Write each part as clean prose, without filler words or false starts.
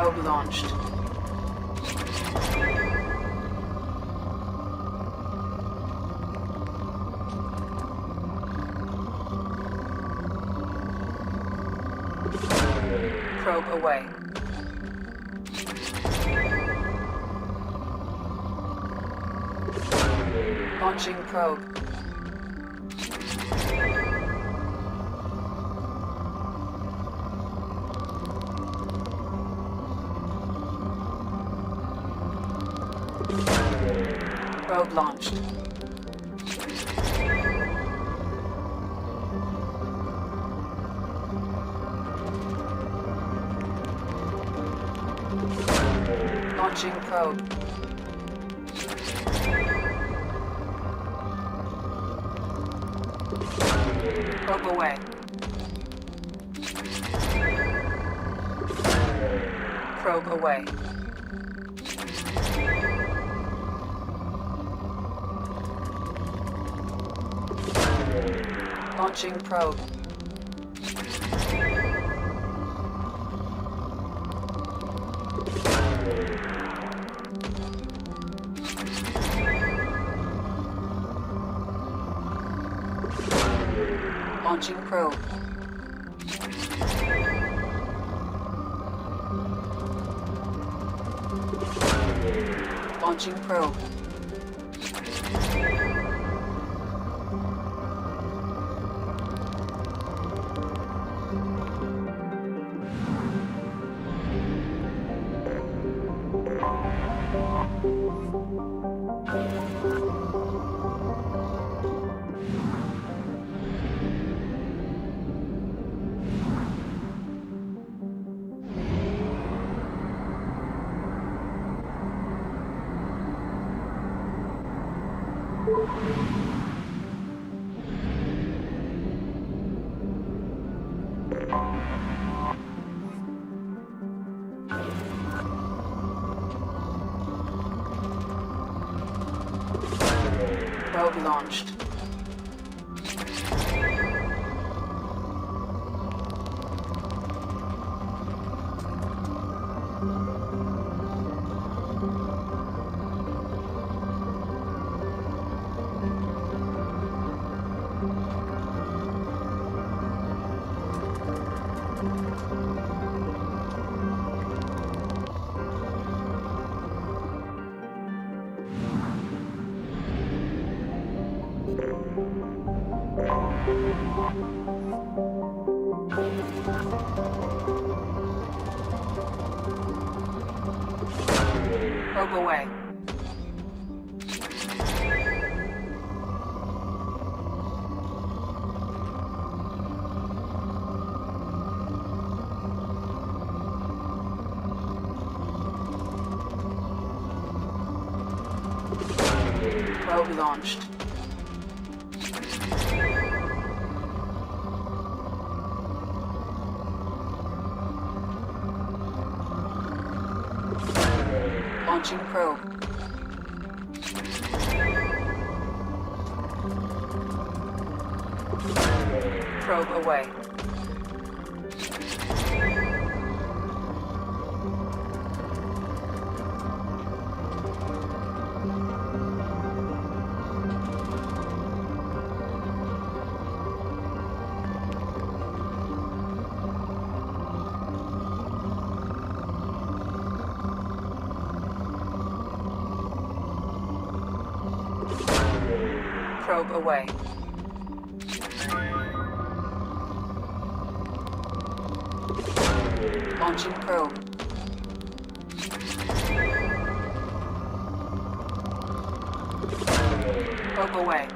Probe launched. Probe away. Launching probe. Probe launched. Launching probe. Probe away. Probe away. Launching probe. Launching probe. Launching probe. Probe launched. Probe away. Probe launched. Launching probe. Probe away. Probe away. Launching probe. Probe away.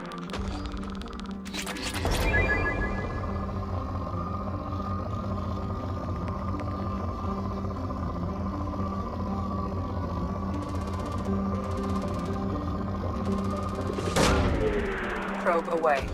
Probe away.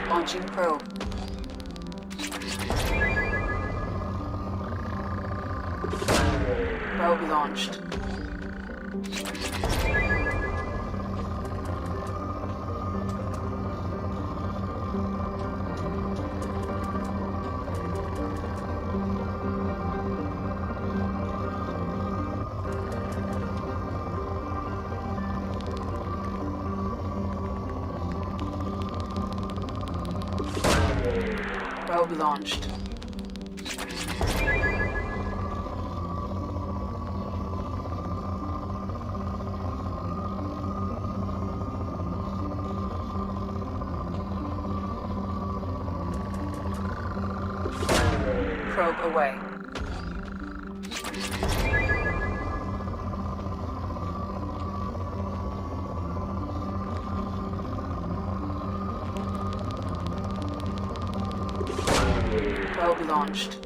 Launching probe. Probe launched. Probe launched. Probe away. Probe launched.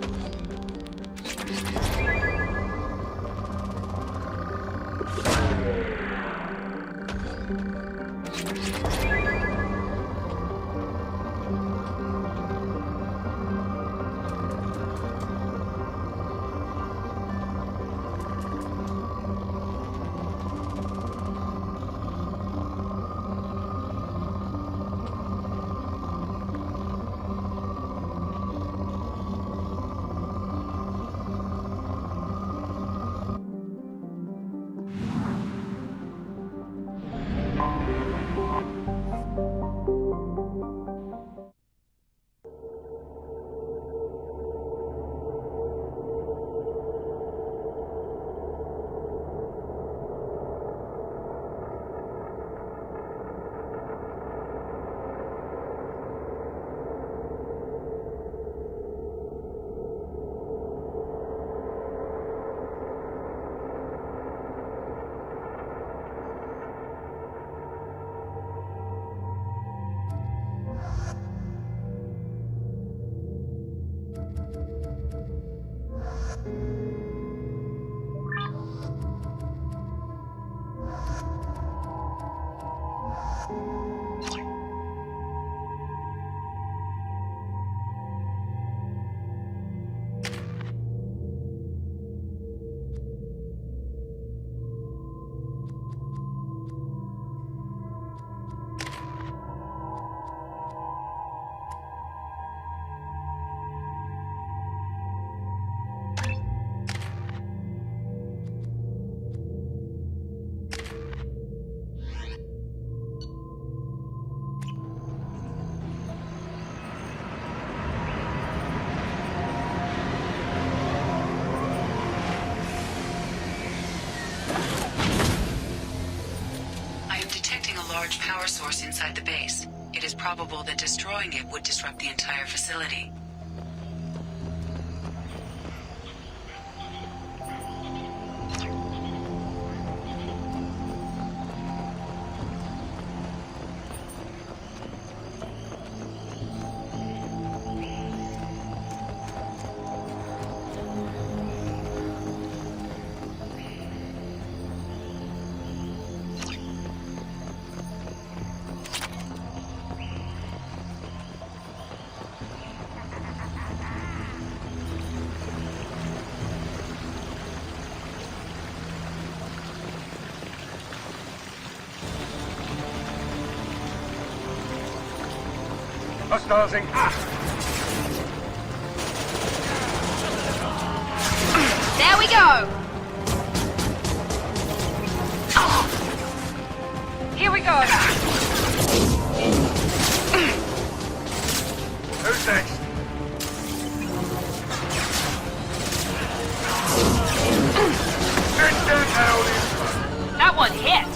Large power source inside the base. It is probable that destroying it would disrupt the entire facility. Hostiles in. There we go! Here we go! Who's next? Get the hell in. That one hit!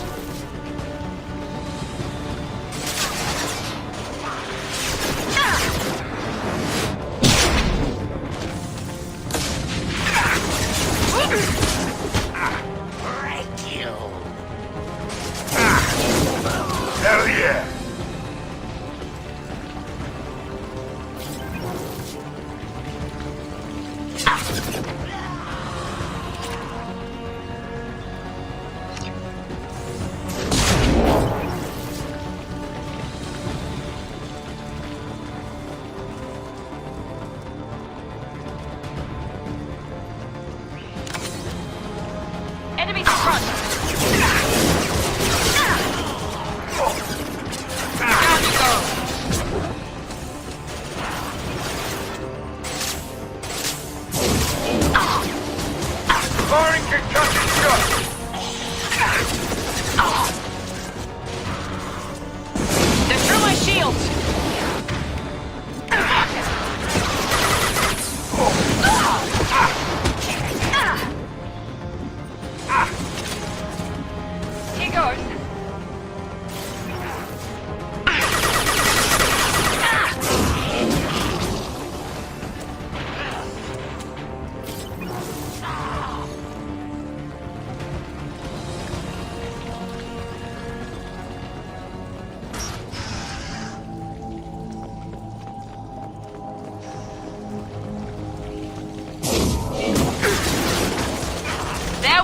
Hell yeah!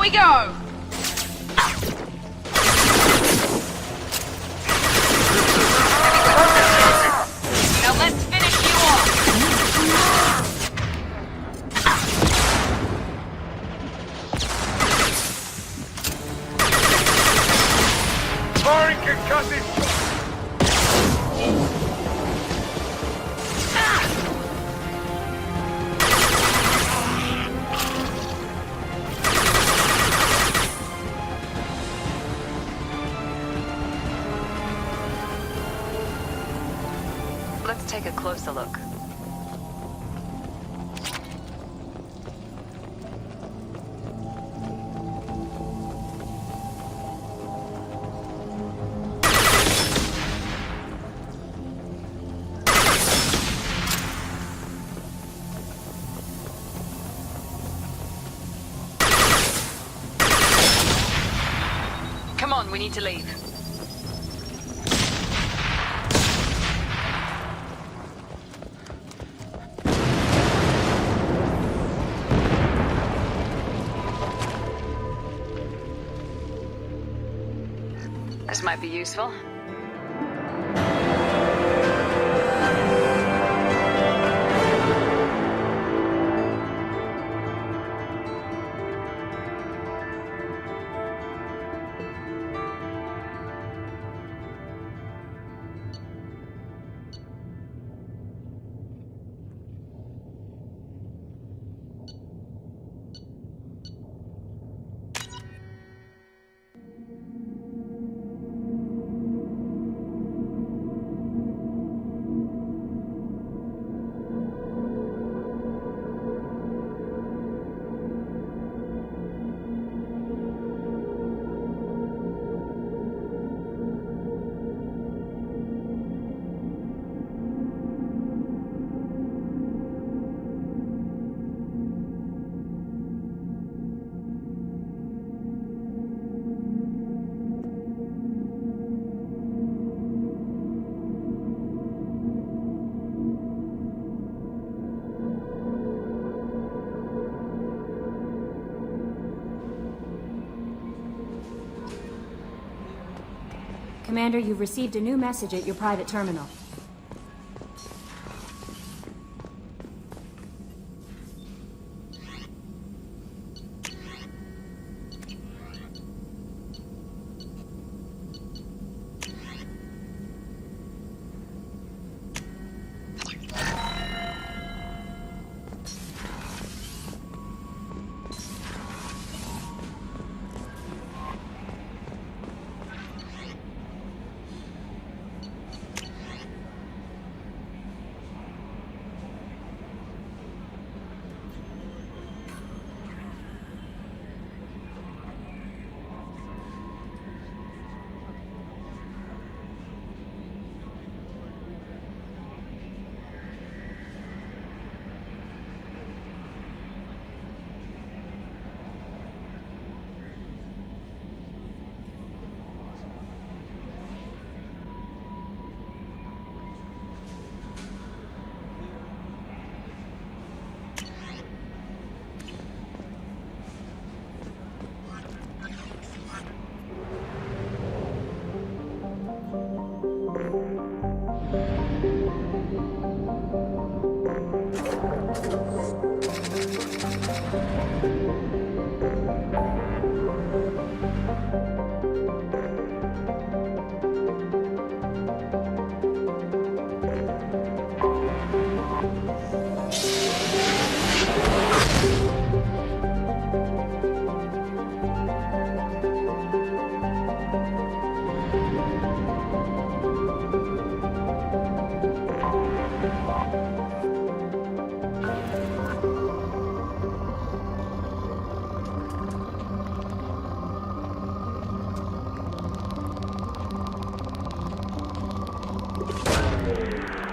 we go! Now let's finish you off! Firing concussive! Let's take a closer look. Come on, we need to leave. This might be useful. Commander, you've received a new message at your private terminal.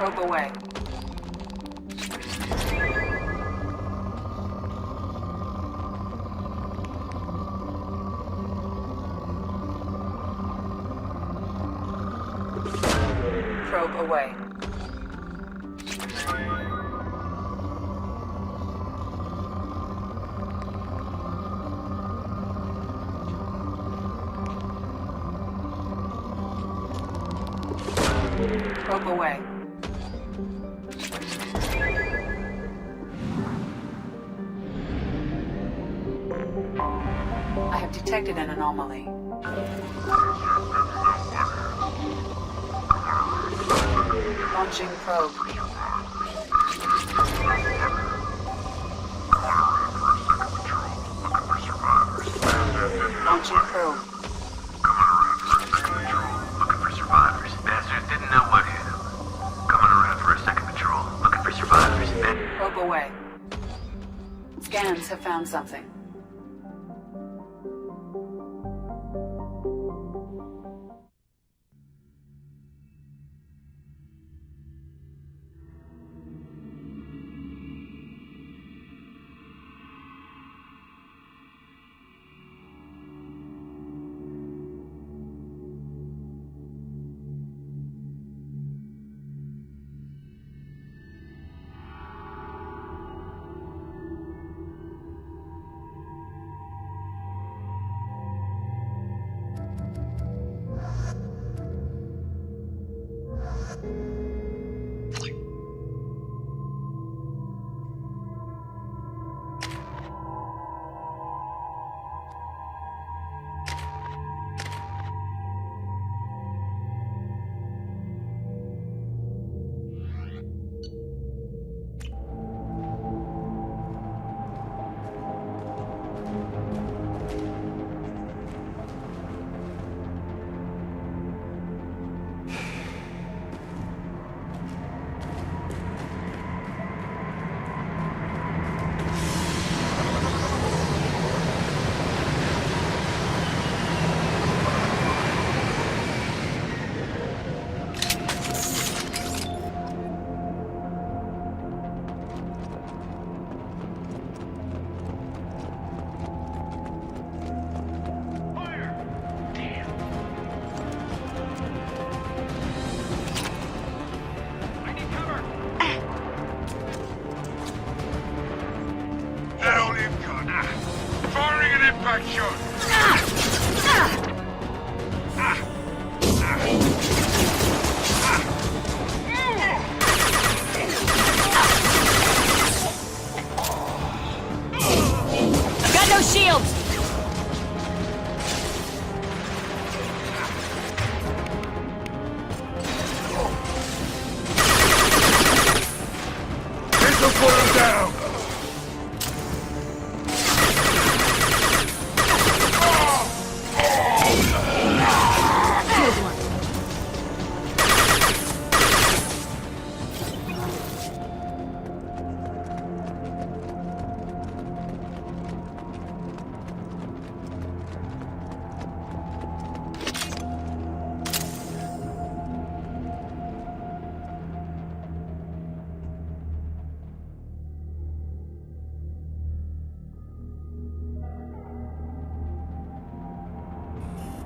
Probe away. Probe away. Probe away. I have detected an anomaly. Launching probe. Launching probe. Looking for survivors. Bastards didn't know what hit them. Coming around for a second patrol. Looking for survivors. Probe away. Scans have found something. That all you've got? Firing an impact shot! Got no shields! This'll put him down!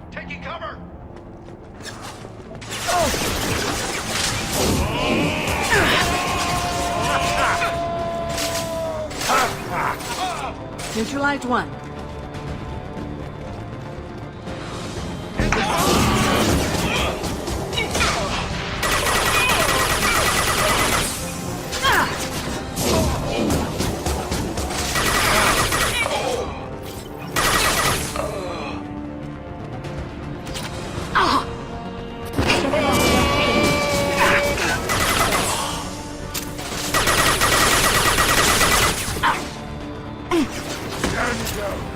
Taking cover! Neutralized one. Down you go!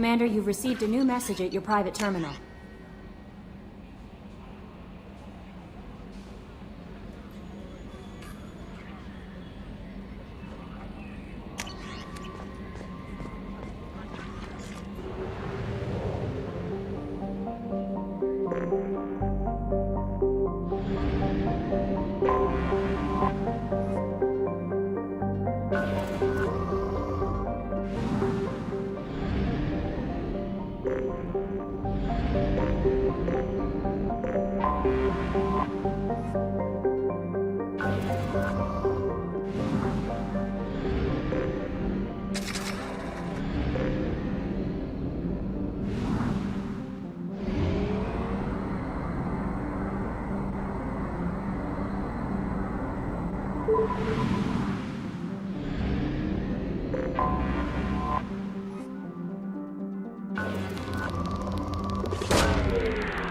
Commander, you've received a new message at your private terminal.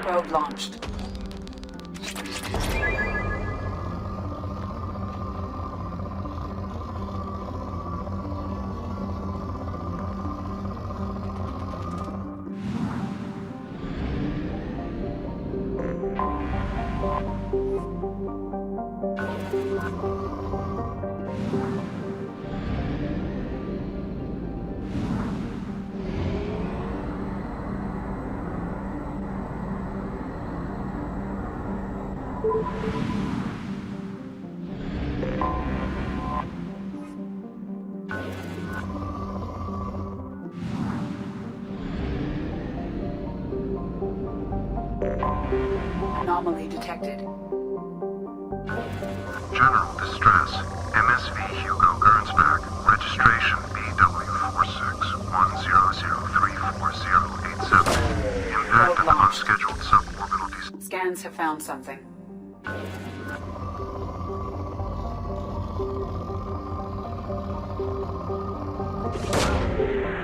Probe launched. Anomaly detected. General distress. MSV Hugo Gernsback. Registration BW4610034087. Impact of unscheduled suborbital descent. Scans have found something.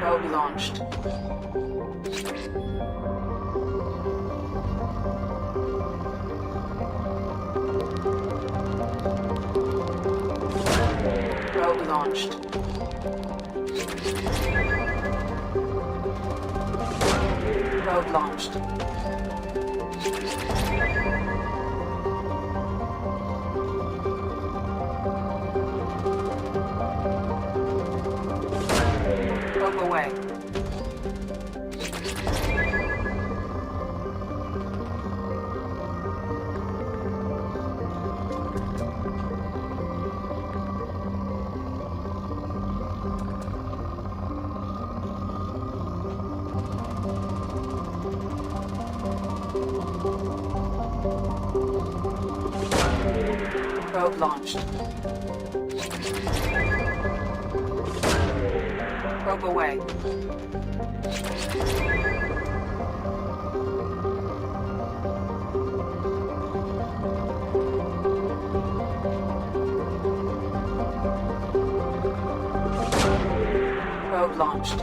Probe launched. Probe launched. Probe launched. Probe away. Probe launched. Probe away. Probe launched.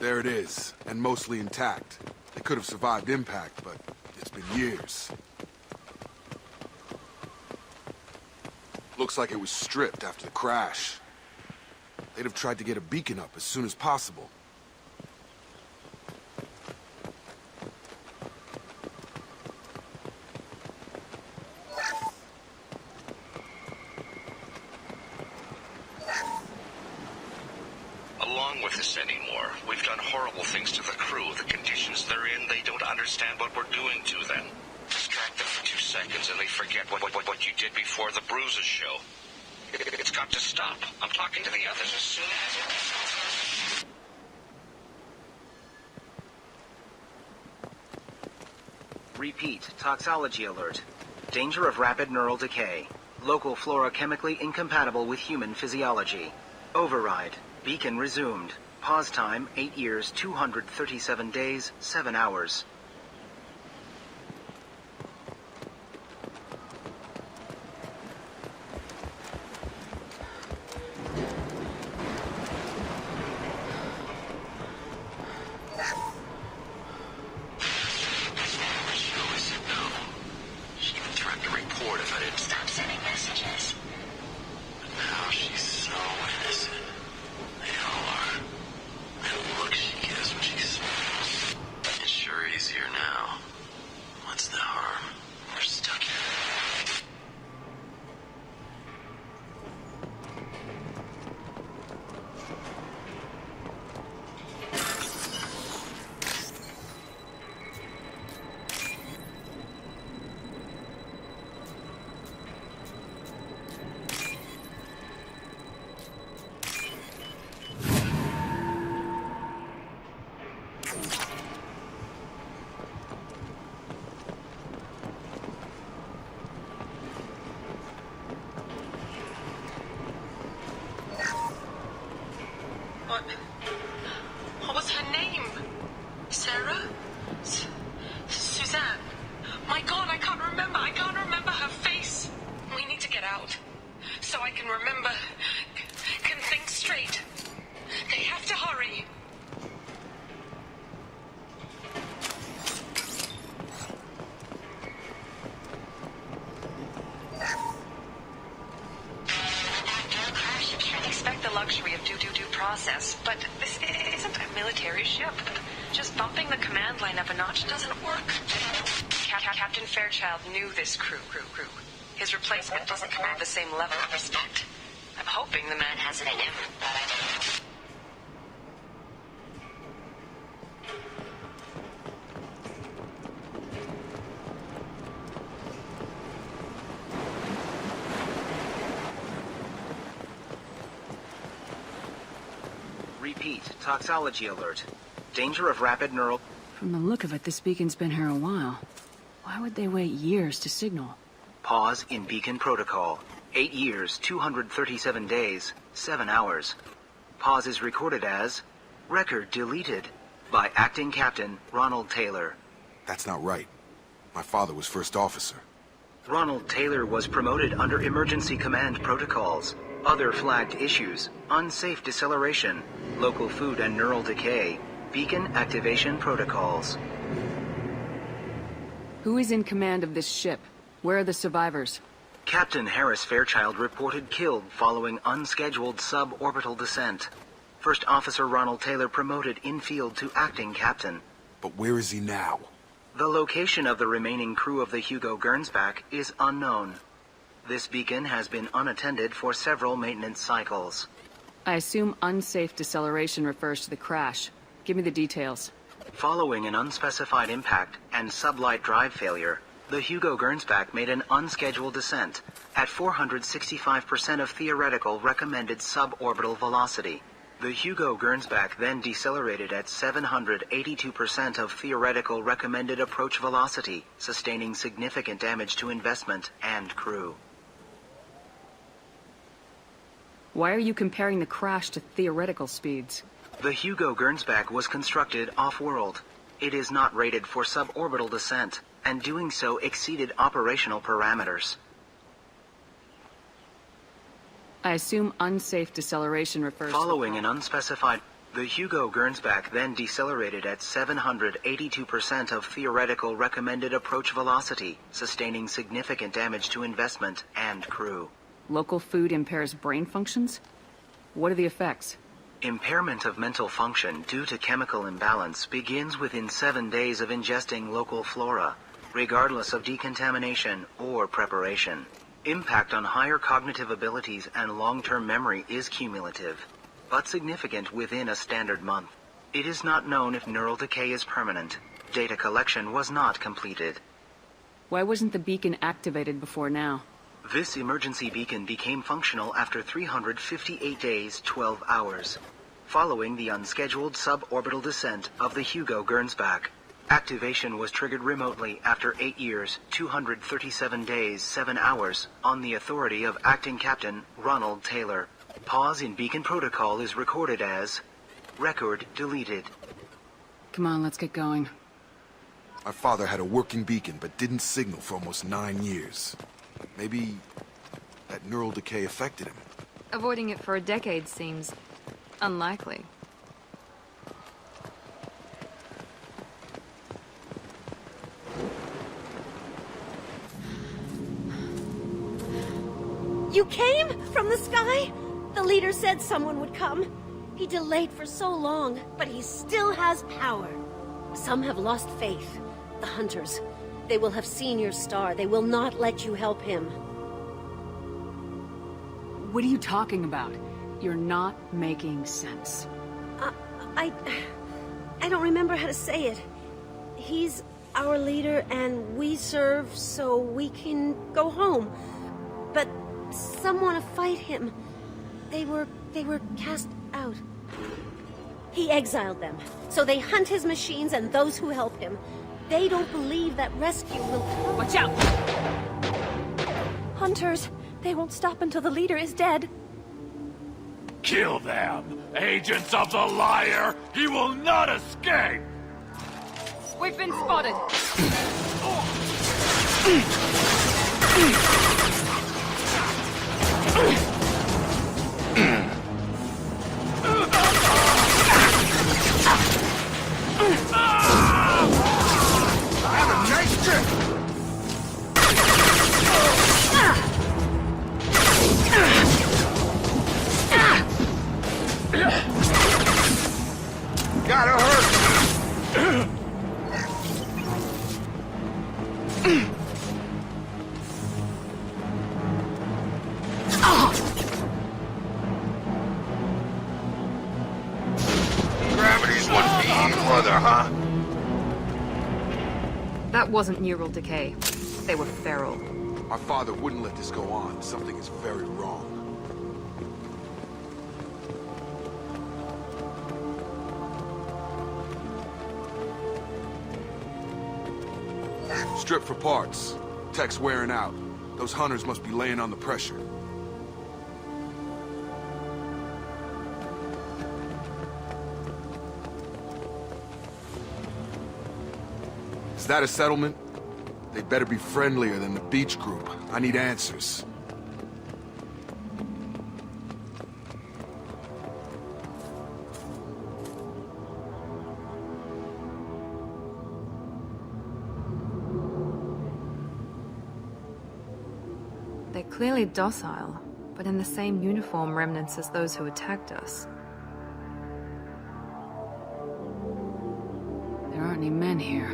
There it is, and mostly intact. They could have survived impact, but it's been years. Looks like it was stripped after the crash. They'd have tried to get a beacon up as soon as possible. Along with this anymore. We've done horrible things to the crew. The conditions they're in, they don't understand what we're doing to them. Distract them for 2 seconds and they forget what you did before the bruises show. It's got to stop. I'm talking to the others as soon as... Repeat, toxology alert. Danger of rapid neural decay. Local flora chemically incompatible with human physiology. Override. Beacon resumed. Pause time, 8 years, 237 days, 7 hours. She even threatened to report if I didn't stop sending messages. But now she's so innocent. They all are. And the look she gives when she smiles. It's sure easier now. What's the harm? We're stuck here. What was her name? Sarah? Suzanne? My God, I can't remember. I can't remember her face. We need to get out. So I can remember. Can think straight. They have to hurry. Expect the luxury of due process, but this isn't a military ship. Just bumping the command line up a notch doesn't work. Captain Fairchild knew this crew. His replacement doesn't command the same level of respect. I'm hoping the man has it in him, but I don't. Repeat, toxology alert. Danger of rapid neural... From the look of it, this beacon's been here a while. Why would they wait years to signal? Pause in beacon protocol. 8 years, 237 days, 7 hours. Pause is recorded as... Record deleted by Acting Captain Ronald Taylor. That's not right. My father was first officer. Ronald Taylor was promoted under emergency command protocols. Other flagged issues: unsafe deceleration, local food and neural decay, beacon activation protocols. Who is in command of this ship? Where are the survivors? Captain Harris Fairchild reported killed following unscheduled suborbital descent. First Officer Ronald Taylor promoted in-field to acting captain. But where is he now? The location of the remaining crew of the Hugo Gernsback is unknown. This beacon has been unattended for several maintenance cycles. I assume unsafe deceleration refers to the crash. Give me the details. Following an unspecified impact and sublight drive failure, the Hugo Gernsback made an unscheduled descent at 465% of theoretical recommended suborbital velocity. The Hugo Gernsback then decelerated at 782% of theoretical recommended approach velocity, sustaining significant damage to investment and crew. Why are you comparing the crash to theoretical speeds? The Hugo Gernsback was constructed off-world. It is not rated for suborbital descent, and doing so exceeded operational parameters. I assume unsafe deceleration refers Following to... an unspecified... The Hugo Gernsback then decelerated at 782% of theoretical recommended approach velocity, sustaining significant damage to investment and crew. Local food impairs brain functions? What are the effects? Impairment of mental function due to chemical imbalance begins within 7 days of ingesting local flora, regardless of decontamination or preparation. Impact on higher cognitive abilities and long-term memory is cumulative, but significant within a standard month. It is not known if neural decay is permanent. Data collection was not completed. Why wasn't the beacon activated before now? This emergency beacon became functional after 358 days, 12 hours, following the unscheduled suborbital descent of the Hugo Gernsback. Activation was triggered remotely after 8 years, 237 days, 7 hours, on the authority of Acting Captain Ronald Taylor. Pause in beacon protocol is recorded as record deleted. Come on, let's get going. My father had a working beacon, but didn't signal for almost 9 years. Maybe that neural decay affected him. Avoiding it for a decade seems unlikely. You came from the sky? The leader said someone would come. He delayed for so long, but he still has power. Some have lost faith. The hunters. They will have seen your star. They will not let you help him. What are you talking about? You're not making sense. I don't remember how to say it. He's our leader and we serve so we can go home. But some want to fight him. They were cast out. He exiled them, so they hunt his machines and those who help him. They don't believe that rescue will come. Watch out! Hunters, they won't stop until the leader is dead. Kill them! Agents of the liar! He will not escape! We've been spotted! Have a nice trip! Gotta hurt! Gravity's one mean mother, huh? That wasn't neural decay. They were feral. My father wouldn't let this go on. Something is very wrong. Strip for parts. Tech's wearing out. Those hunters must be laying on the pressure. Is that a settlement? They'd better be friendlier than the beach group. I need answers. They're clearly docile, but in the same uniform remnants as those who attacked us. There aren't any men here.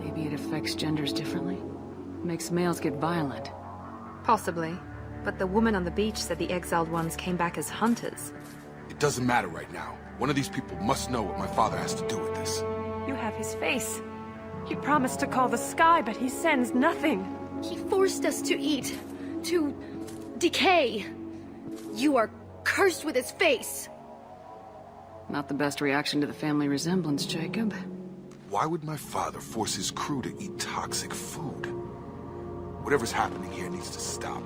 Maybe it affects genders differently. Makes males get violent. Possibly. But the woman on the beach said the exiled ones came back as hunters. It doesn't matter right now. One of these people must know what my father has to do with this. You have his face. He promised to call the sky, but he sends nothing. He forced us to eat, to decay. You are cursed with his face. Not the best reaction to the family resemblance, Jacob. Why would my father force his crew to eat toxic food? Whatever's happening here needs to stop.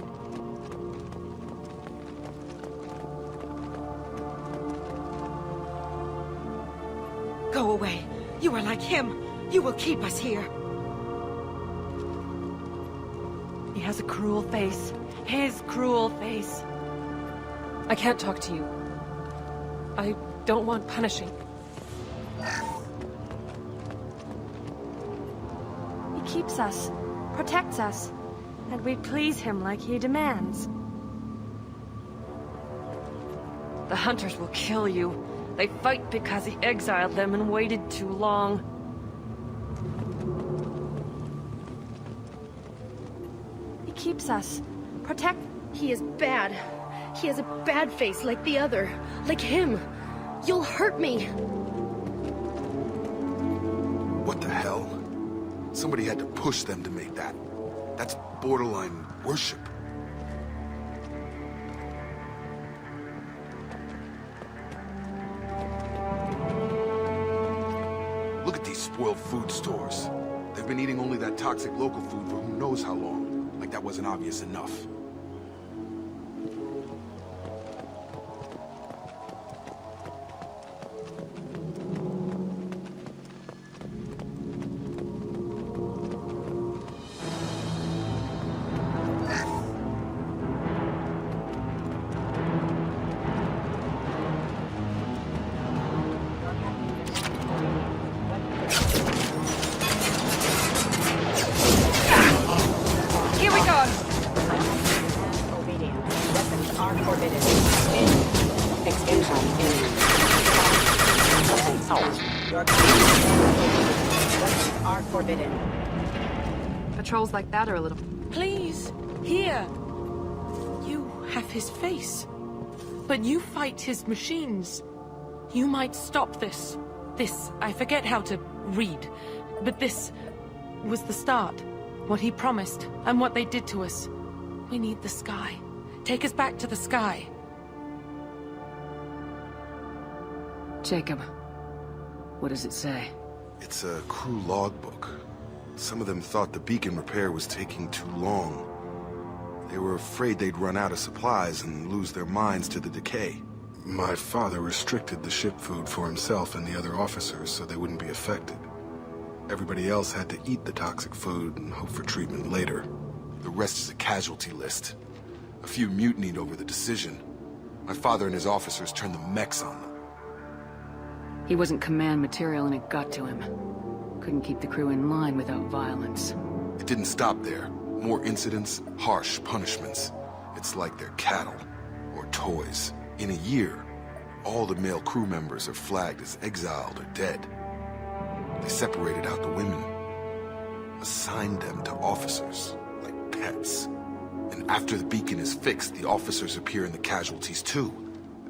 Go away. You are like him. You will keep us here. He has a cruel face. His cruel face. I can't talk to you. I don't want punishing. He keeps us, protects us. And we please him like he demands. The hunters will kill you. They fight because he exiled them and waited too long. He keeps us, protect... He is bad. He has a bad face like the other. Like him. You'll hurt me. What the hell? Somebody had to push them to make that. That's borderline worship. Look at these spoiled food stores. They've been eating only that toxic local food for who knows how long. Like that wasn't obvious enough. Patrols like that are a little... Please, here. You have his face. But you fight his machines. You might stop this. This, I forget how to read. But this was the start. What he promised, and what they did to us. We need the sky. Take us back to the sky. Jacob, what does it say? It's a crew logbook. Some of them thought the beacon repair was taking too long. They were afraid they'd run out of supplies and lose their minds to the decay. My father restricted the ship food for himself and the other officers so they wouldn't be affected. Everybody else had to eat the toxic food and hope for treatment later. The rest is a casualty list. A few mutinied over the decision. My father and his officers turned the mechs on them. He wasn't command material and it got to him. Couldn't keep the crew in line without violence. It didn't stop there. More incidents, harsh punishments. It's like they're cattle, or toys. In a year, all the male crew members are flagged as exiled or dead. They separated out the women, assigned them to officers, like pets. And after the beacon is fixed, the officers appear in the casualties too.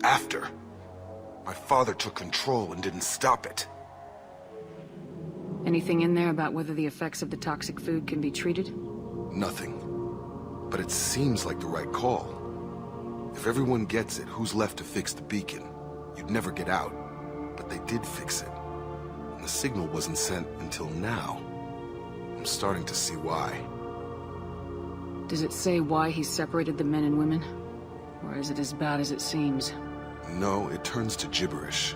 After. My father took control and didn't stop it. Anything in there about whether the effects of the toxic food can be treated? Nothing. But it seems like the right call. If everyone gets it, who's left to fix the beacon? You'd never get out. But they did fix it. And the signal wasn't sent until now. I'm starting to see why. Does it say why he separated the men and women? Or is it as bad as it seems? No, it turns to gibberish.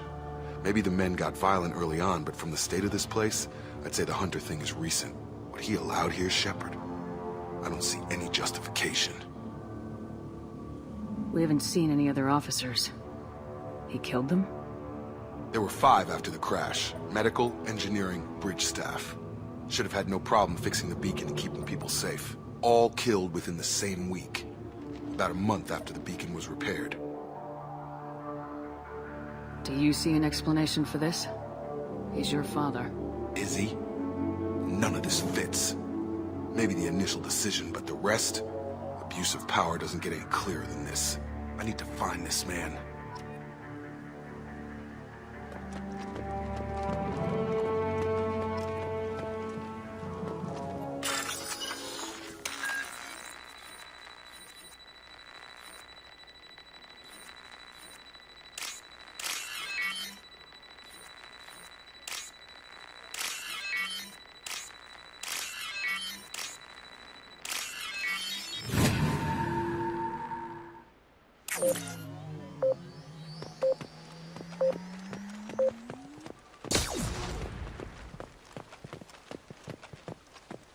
Maybe the men got violent early on, but from the state of this place, I'd say the Hunter thing is recent. What he allowed here, Shepard? I don't see any justification. We haven't seen any other officers. He killed them? There were 5 after the crash. Medical, engineering, bridge staff. Should have had no problem fixing the beacon and keeping people safe. All killed within the same week. About a month after the beacon was repaired. Do you see an explanation for this? He's your father. Is he? None of this fits. Maybe the initial decision, but the rest? Abuse of power doesn't get any clearer than this. I need to find this man.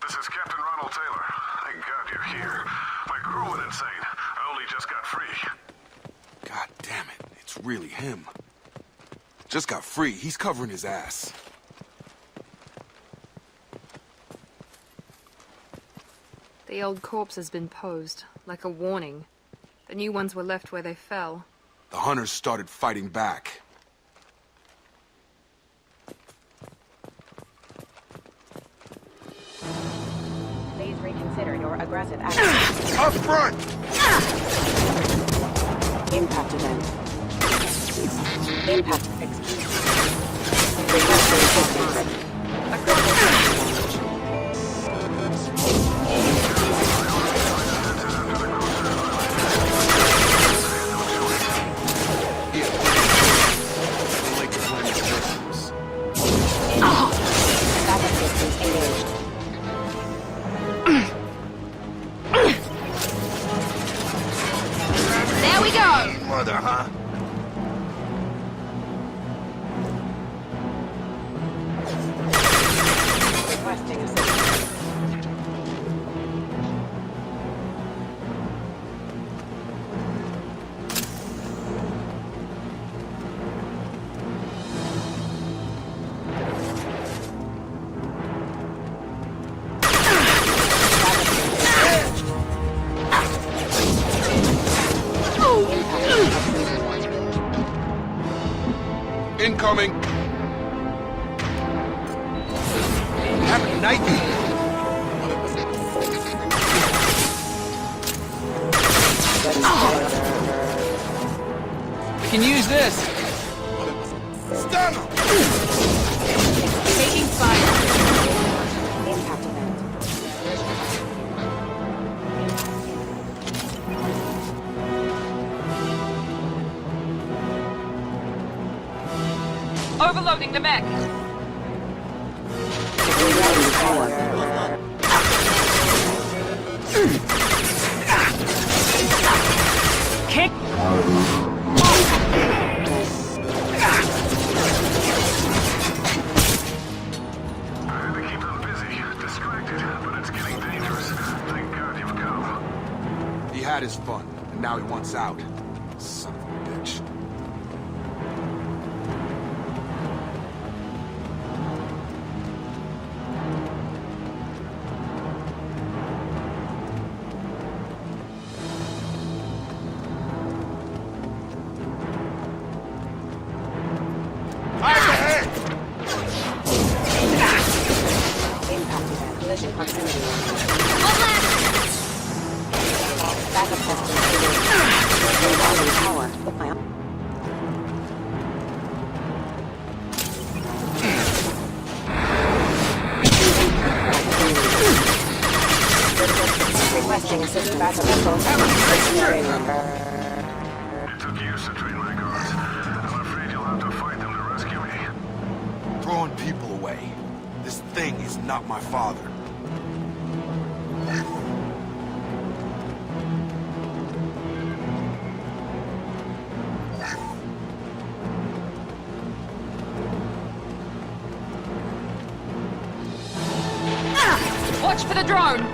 This is Captain Ronald Taylor. Thank God you're here. My crew went insane. I only just got free. God damn it, it's really him. Just got free. He's covering his ass. The old corpse has been posed, like a warning. The new ones were left where they fell. The hunters started fighting back. Please reconsider your aggressive action. Up front! Impact event. Impact fixed. Requesting system. A critical system. Backup systems engaged. There we go! Mother, huh? Requesting assistance. Incoming! Happy night! We can use this! Stun him! Taking fire. Impact event. Overloading the mech. Rerouting power. Kick! They keep them busy, distracted, but it's getting dangerous. Thank God you've come. He had his fun, and now he wants out. Son of a bitch. Impact event. Collision proximity. Backup system engaged. Rerouting power. Requesting assistance. Backup system. It took years to train my guards. I'm afraid you'll have to fight them to rescue me. Throwing people away. This thing is not my father. Watch for the drone.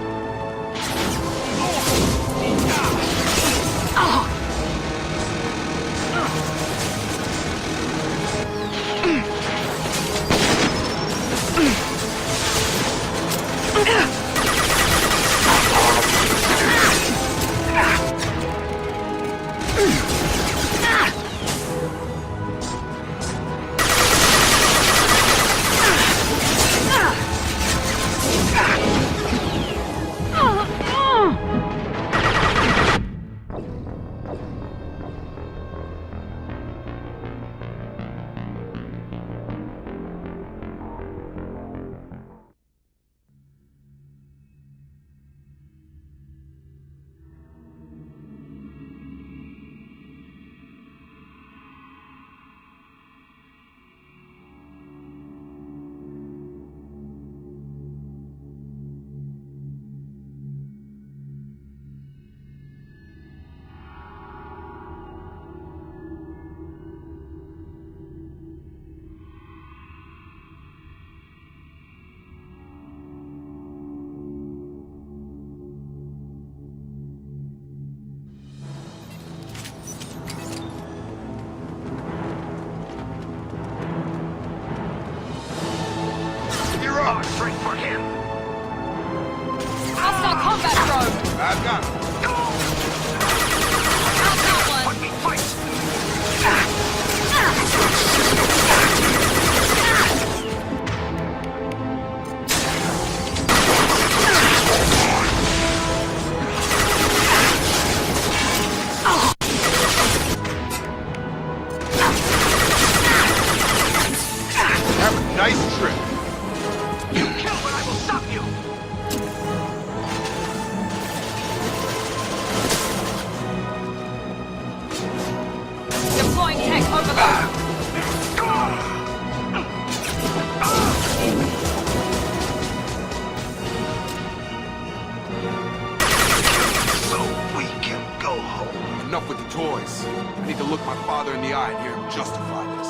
Straight for him. Hostile combat drone! I've got him. Out that one! Let me fight. Have a nice trip. You kill, but I will stop you. Deploying tech overload! So we can go home. Enough with the toys. I need to look my father in the eye and hear him justify this.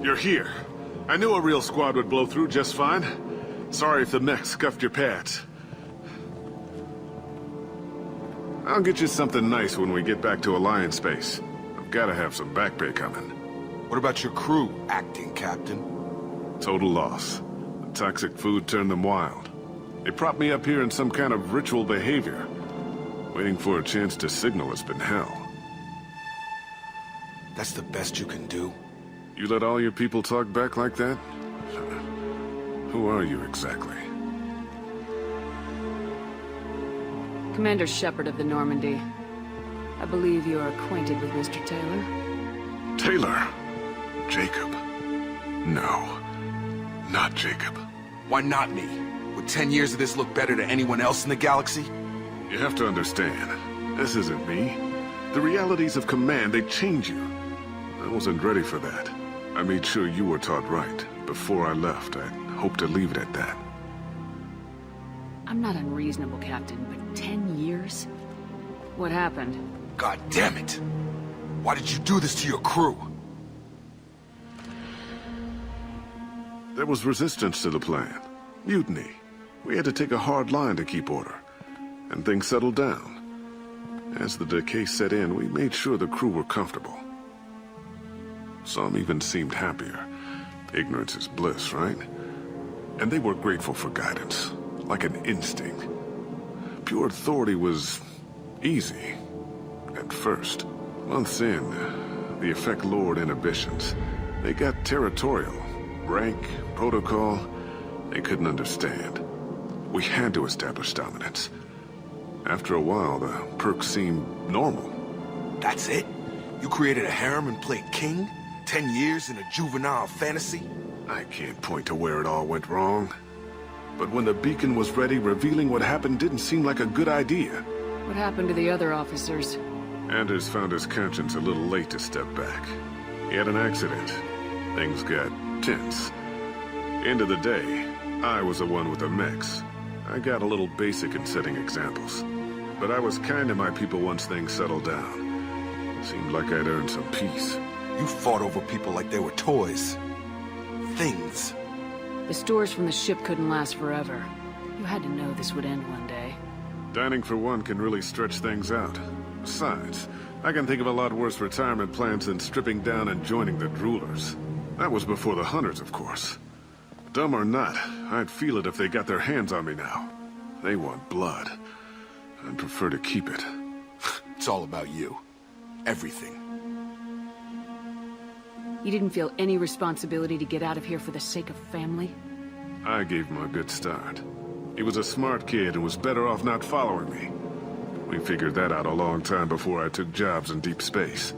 You're here. I knew a real squad would blow through just fine. Sorry if the mech scuffed your pads. I'll get you something nice when we get back to Alliance base. I've gotta have some back pay coming. What about your crew, acting captain? Total loss. The toxic food turned them wild. They propped me up here in some kind of ritual behavior. Waiting for a chance to signal has been hell. That's the best you can do? You let all your people talk back like that? Who are you exactly? Commander Shepard of the Normandy. I believe you are acquainted with Mr. Taylor. Taylor? Jacob? No. Not Jacob. Why not me? Would 10 years of this look better to anyone else in the galaxy? You have to understand, this isn't me. The realities of command, they change you. I wasn't ready for that. I made sure you were taught right. Before I left, I hoped to leave it at that. I'm not unreasonable, Captain, but 10 years? What happened? God damn it! Why did you do this to your crew? There was resistance to the plan. Mutiny. We had to take a hard line to keep order. And things settled down. As the decay set in, we made sure the crew were comfortable. Some even seemed happier. Ignorance is bliss, right? And they were grateful for guidance, like an instinct. Pure authority was easy, at first. Months in, the effect lowered inhibitions. They got territorial. Rank, protocol, they couldn't understand. We had to establish dominance. After a while, the perks seemed normal. That's it? You created a harem and played king? 10 years in a juvenile fantasy? I can't point to where it all went wrong. But when the beacon was ready, revealing what happened didn't seem like a good idea. What happened to the other officers? Anders found his conscience a little late to step back. He had an accident. Things got tense. End of the day, I was the one with the mechs. I got a little basic in setting examples. But I was kind to my people once things settled down. Seemed like I'd earned some peace. You fought over people like they were toys. Things. The stores from the ship couldn't last forever. You had to know this would end one day. Dining for one can really stretch things out. Besides, I can think of a lot worse retirement plans than stripping down and joining the Droolers. That was before the Hunters, of course. Dumb or not, I'd feel it if they got their hands on me now. They want blood. I'd prefer to keep it. It's all about you. Everything. You didn't feel any responsibility to get out of here for the sake of family? I gave him a good start. He was a smart kid and was better off not following me. We figured that out a long time before I took jobs in deep space.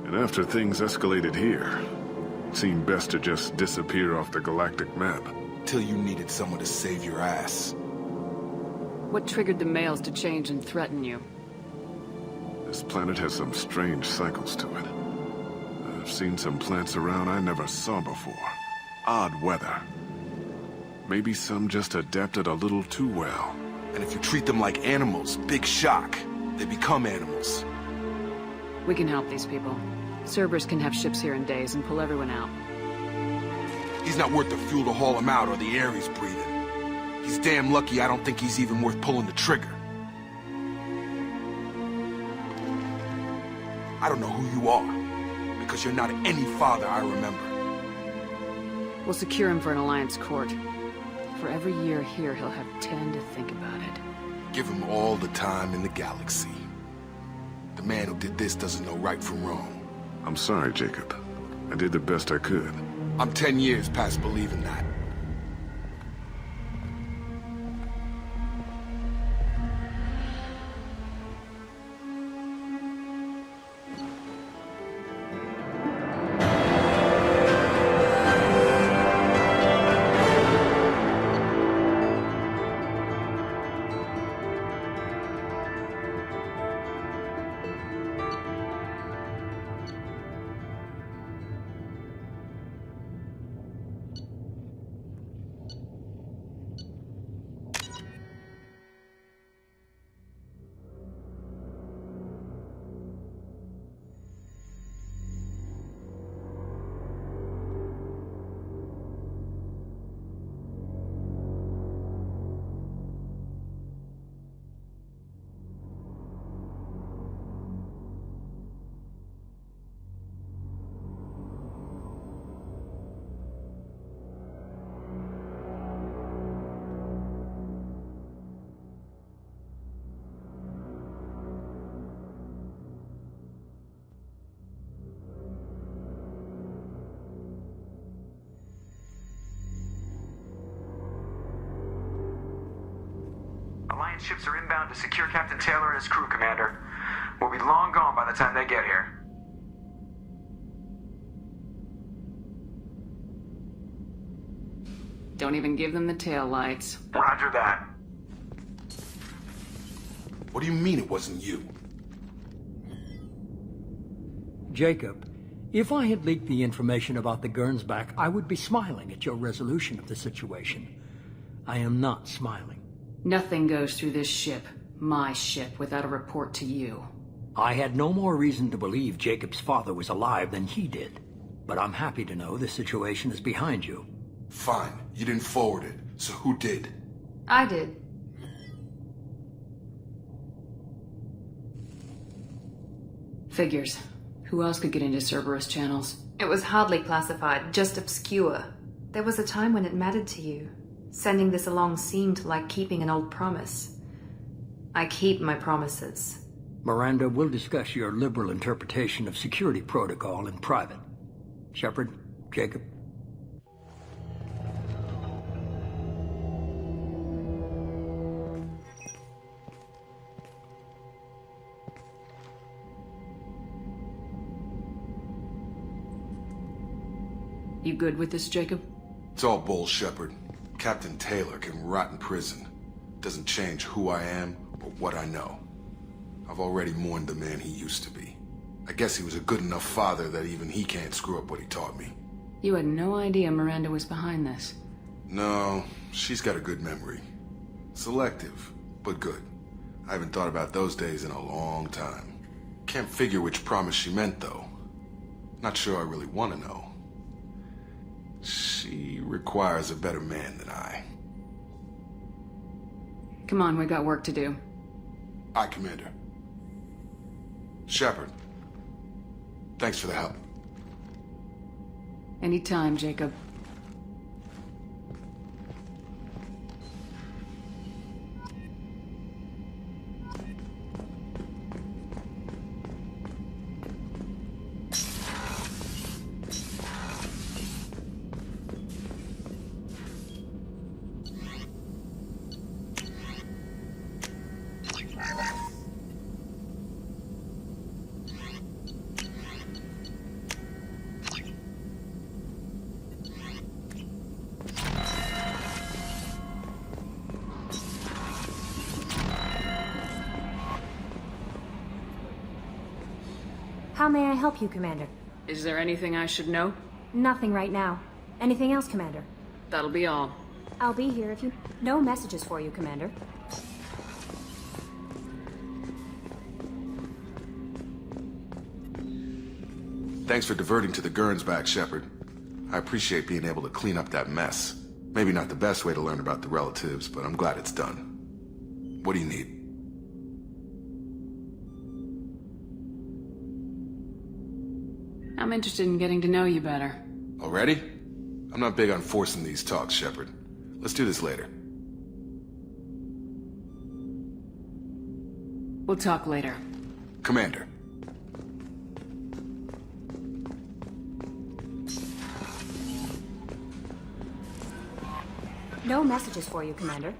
And after things escalated here, it seemed best to just disappear off the galactic map. Till you needed someone to save your ass. What triggered the males to change and threaten you? This planet has some strange cycles to it. I've seen some plants around I never saw before. Odd weather. Maybe some just adapted a little too well. And if you treat them like animals, big shock. They become animals. We can help these people. Cerberus can have ships here in days and pull everyone out. He's not worth the fuel to haul him out or the air he's breathing. He's damn lucky I don't think he's even worth pulling the trigger. I don't know who you are, because you're not any father I remember. We'll secure him for an Alliance court. For every year here, he'll have 10 to think about it. Give him all the time in the galaxy. The man who did this doesn't know right from wrong. I'm sorry, Jacob. I did the best I could. I'm 10 years past believing that. Alliance ships are inbound to secure Captain Taylor and his crew, Commander. We'll be long gone by the time they get here. Don't even give them the tail lights. Roger that. What do you mean it wasn't you? Jacob, if I had leaked the information about the Gernsback, I would be smiling at your resolution of the situation. I am not smiling. Nothing goes through this ship, my ship, without a report to you. I had no more reason to believe Jacob's father was alive than he did. But I'm happy to know the situation is behind you. Fine. You didn't forward it. So who did? I did. Figures. Who else could get into Cerberus channels? It was hardly classified, just obscure. There was a time when it mattered to you. Sending this along seemed like keeping an old promise. I keep my promises. Miranda, we'll discuss your liberal interpretation of security protocol in private. Shepard, Jacob. You good with this, Jacob? It's all bull, Shepard. Captain Taylor can rot in prison. Doesn't change who I am or what I know. I've already mourned the man he used to be. I guess he was a good enough father that even he can't screw up what he taught me. You had no idea Miranda was behind this. No, she's got a good memory. Selective, but good. I haven't thought about those days in a long time. Can't figure which promise she meant, though. Not sure I really want to know. She requires a better man than I. Come on, we got work to do. Aye, Commander. Shepard. Thanks for the help. Anytime, Jacob. How may I help you, Commander? Is there anything I should know? Nothing right now. Anything else, Commander? That'll be all. I'll be here if you... No messages for you, Commander. Thanks for diverting to the Gernsback, Shepard. I appreciate being able to clean up that mess. Maybe not the best way to learn about the relatives, but I'm glad it's done. What do you need? I'm interested in getting to know you better. Already? I'm not big on forcing these talks, Shepard. Let's do this later. We'll talk later. Commander. No messages for you, Commander.